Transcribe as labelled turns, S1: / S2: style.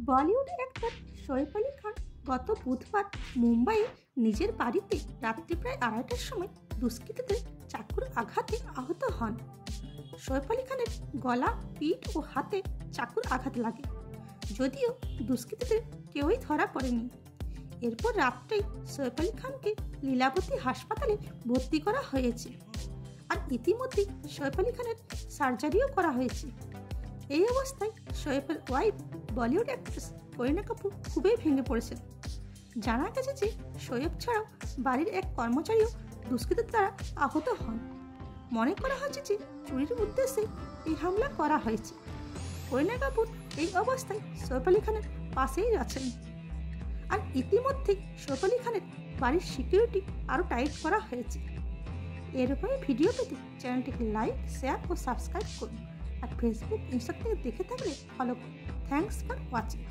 S1: Bollywood actor Shoaib Ali Khan গত বুধবার মুম্বাইয়ে নিজের বাড়িতে রাত্রি প্রায় 2:30টার সময় দুষ্কৃতীদের চাকুর আঘাতে আহত হন। শোয়েব আলী খানের গলা, পিঠ ও হাতে চাকুর আঘাত লাগে, যদিও দুষ্কৃতীদের কেউই ধরা পড়েনি। এরপর রাত্রেই শোয়েব আলী খানকে লীলাবতী হাসপাতালে ভর্তি করা হয়েছে, আর ইতিমধ্যেই শোয়েব আলী খানের সার্জারিও করা হয়েছে। এই অবস্থায় শোয়েবের ওয়াইফ বলিউড অ্যাক্ট্রেস করিনা কাপুর খুবই ভেঙে পড়েছেন। জানা গেছে যে শোয়েব ছাড়াও বাড়ির এক কর্মচারীও দুষ্কৃতীর দ্বারা আহত হন। মনে করা হচ্ছে যে চুরির উদ্দেশ্যে এই হামলা করা হয়েছে। করিনা কাপুর এই অবস্থায় শোয়েব আলী খানের পাশেই আছেন, আর ইতিমধ্যেই শোয়েব আলী খানের বাড়ির সিকিউরিটি আরও টাইট করা হয়েছে। এরকমই ভিডিও পেতে চ্যানেলটিকে লাইক, শেয়ার ও সাবস্ক্রাইব করুন, আর ফেসবুক, ইনস্টা থেকে দেখে থাকলে ফলো করুন। Thanks for watching.